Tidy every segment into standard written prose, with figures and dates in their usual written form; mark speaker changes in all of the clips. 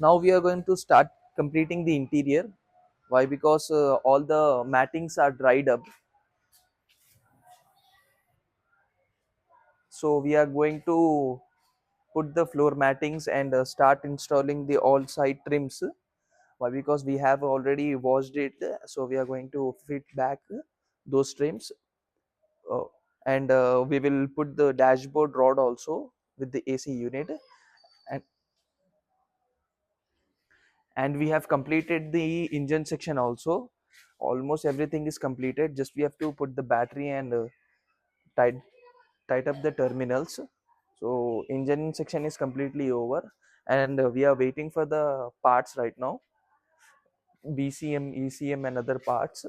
Speaker 1: Now we are going to start completing the interior. Why? Because all the mattings are dried up. So we are going to put the floor mattings and start installing the all side trims. Why? Because we have already washed it. So we are going to fit back those trims. Uh, and we will put the dashboard rod also with the AC unit. And we have completed the engine section also. Almost everything is completed, just we have to put the battery and tight tight up the terminals. So engine section is completely over, and we are waiting for the parts right now. BCM, ECM and other parts,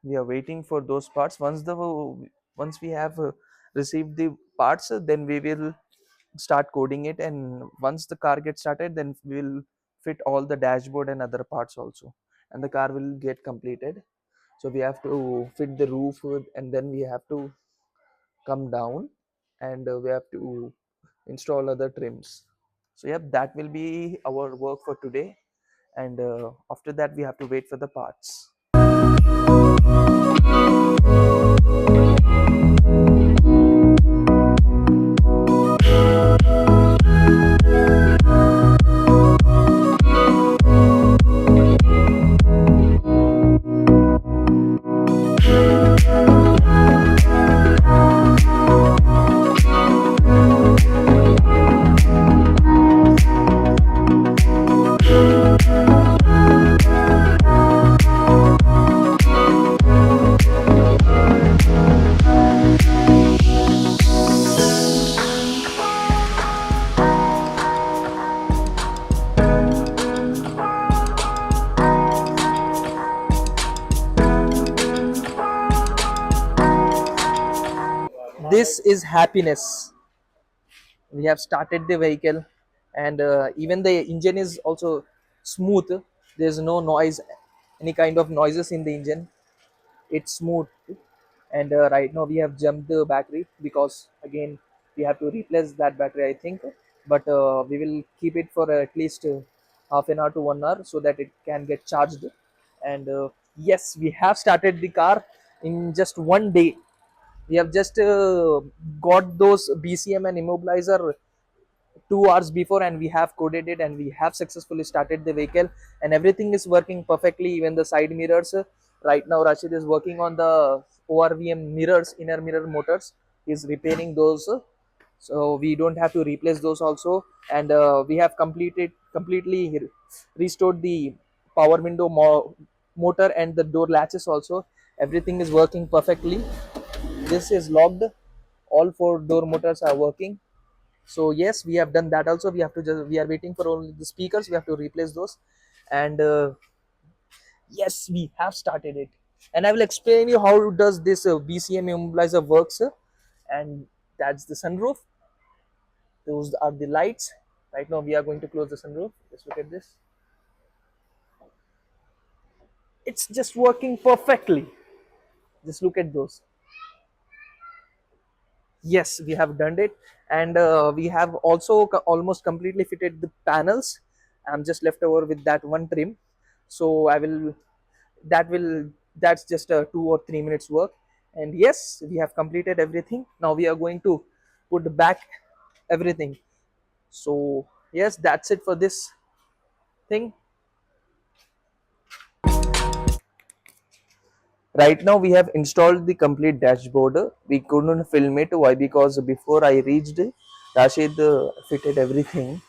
Speaker 1: we are waiting for those parts. Once we have received the parts, then we will start coding it, and once the car gets started, then we will fit all the dashboard and other parts also, and the car will get completed. So we have to fit the roof, and then we have to come down, and we have to install other trims. So yep, that will be our work for today, and after that we have to wait for the parts. This is happiness. We have started the vehicle, and even the engine is also smooth. There's no noise, any kind of noises in the engine. It's smooth. And right now we have jumped the battery, because again we have to replace that battery, I think. But we will keep it for at least half an hour to 1 hour, so that it can get charged. And yes, we have started the car in just one day. We have just got those BCM and immobilizer 2 hours before, and we have coded it, and we have successfully started the vehicle, and everything is working perfectly. Even the side mirrors, right now Rashid is working on the ORVM mirrors, inner mirror motors. He's repairing those, so we don't have to replace those also. And we have completely restored the power window motor and the door latches also. Everything is working perfectly. This is locked. All four door motors are working. So yes, we have done that also. We are waiting for only the speakers. We have to replace those. And yes, we have started it, and I will explain you how does this BCM immobilizer works. And that's the sunroof. Those are the lights. Right now we are going to close the sunroof. Just look at this. It's just working perfectly. Just look at those. Yes, we have done it, and we have also almost completely fitted the panels. I'm just left over with that one trim, so I will that will that's just a 2 or 3 minutes work. And yes, we have completed everything. Now we are going to put back everything. So yes, that's it for this thing. Right now we have installed the complete dashboard. We couldn't film it. Why? Because before I reached, Rashid fitted everything,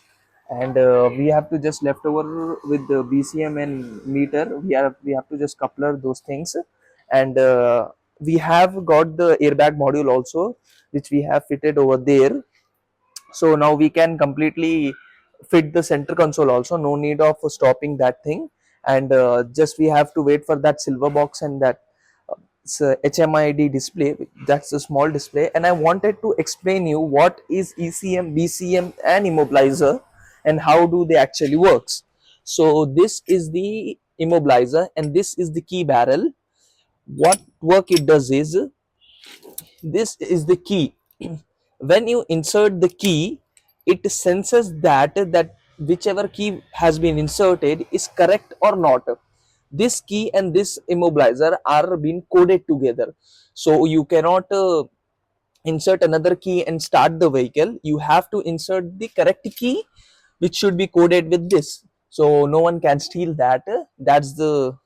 Speaker 1: and we have to just left over with the BCM and meter. We have to just coupler those things, and we have got the airbag module also, which we have fitted over there. So now we can completely fit the center console also. No need of stopping that thing, and just we have to wait for that silver box and that HMID display. That's a small display, and I wanted to explain you what is ECM, BCM and immobilizer, and how do they actually works. So this is the immobilizer, and this is the key barrel. What work it does is, this is the key. When you insert the key, it senses that whichever key has been inserted is correct or not. This key and this immobilizer are being coded together, so you cannot insert another key and start the vehicle. You have to insert the correct key which should be coded with this, so no one can steal that. That's the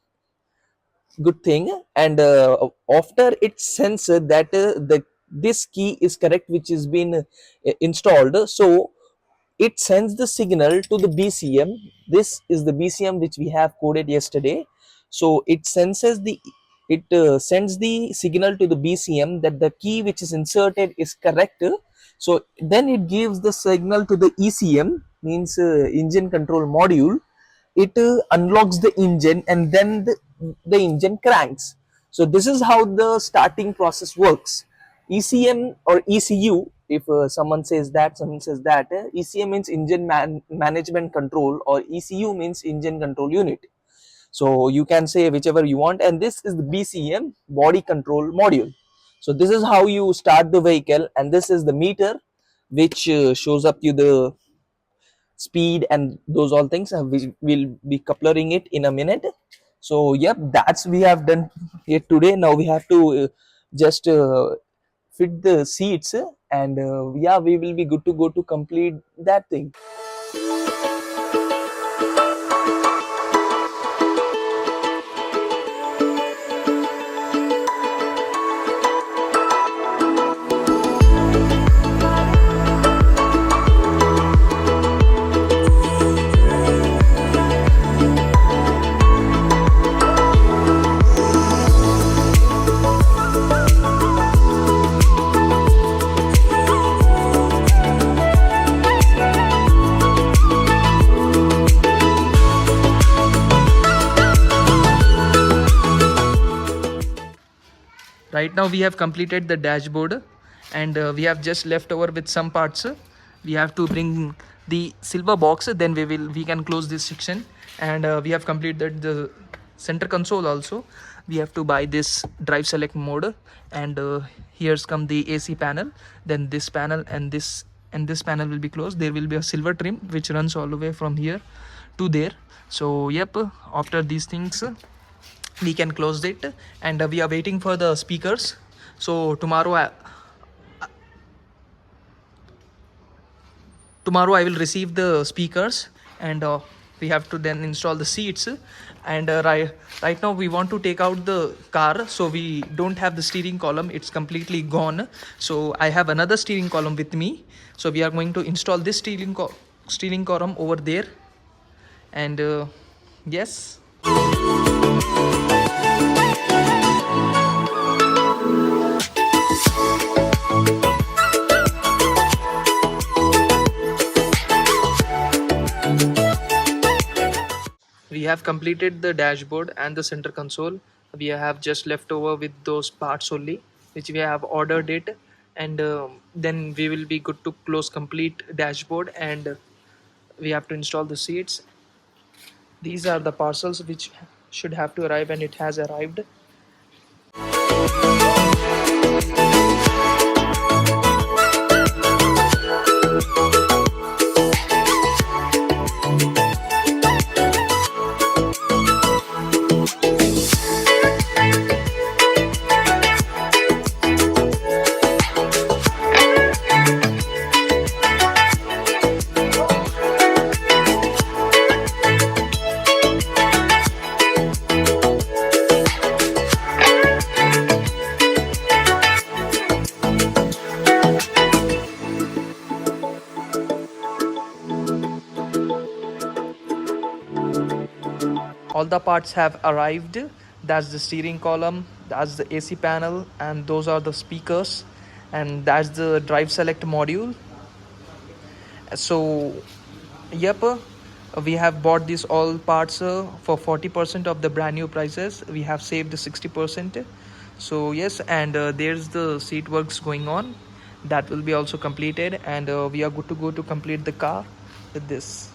Speaker 1: good thing. And after it senses that the this key is correct which is been installed, so it sends the signal to the BCM. This is the BCM which we have coded yesterday. So it sends the signal to the BCM that the key which is inserted is correct. So then it gives the signal to the ECM, means engine control module. It unlocks the engine, and then the engine cranks. So this is how the starting process works. ECM or ECU, if someone says that ECM means engine management control, or ECU means engine control unit. So you can say whichever you want, and this is the BCM, body control module. So this is how you start the vehicle, and this is the meter which shows up to the speed and those all things. We will be couplering it in a minute. So yep, that's we have done it today. Now we have to just fit the seats, and yeah, we will be good to go to complete that thing. Right now we have completed the dashboard, and we have just left over with some parts. We have to bring the silver box, then we can close this section. And we have completed the center console also. We have to buy this drive select mode, and here's come the AC panel, then this panel, and this panel will be closed. There will be a silver trim which runs all the way from here to there. So yep, after these things we can close it. And we are waiting for the speakers. So tomorrow I will receive the speakers, and we have to then install the seats. And right now we want to take out the car, so we don't have the steering column, it's completely gone. So I have another steering column with me, so we are going to install this steering column over there. And yes, we have completed the dashboard and the center console. We have just left over with those parts only which we have ordered it. And then we will be good to close complete dashboard, and we have to install the seats. These are the parcels which should have to arrive, and it has arrived. All the parts have arrived. That's the steering column, that's the AC panel, and those are the speakers, and that's the drive select module. So yep, we have bought these all parts for 40% of the brand new prices. We have saved 60%. So yes, and there's the seat works going on, that will be also completed. And we are good to go to complete the car with this.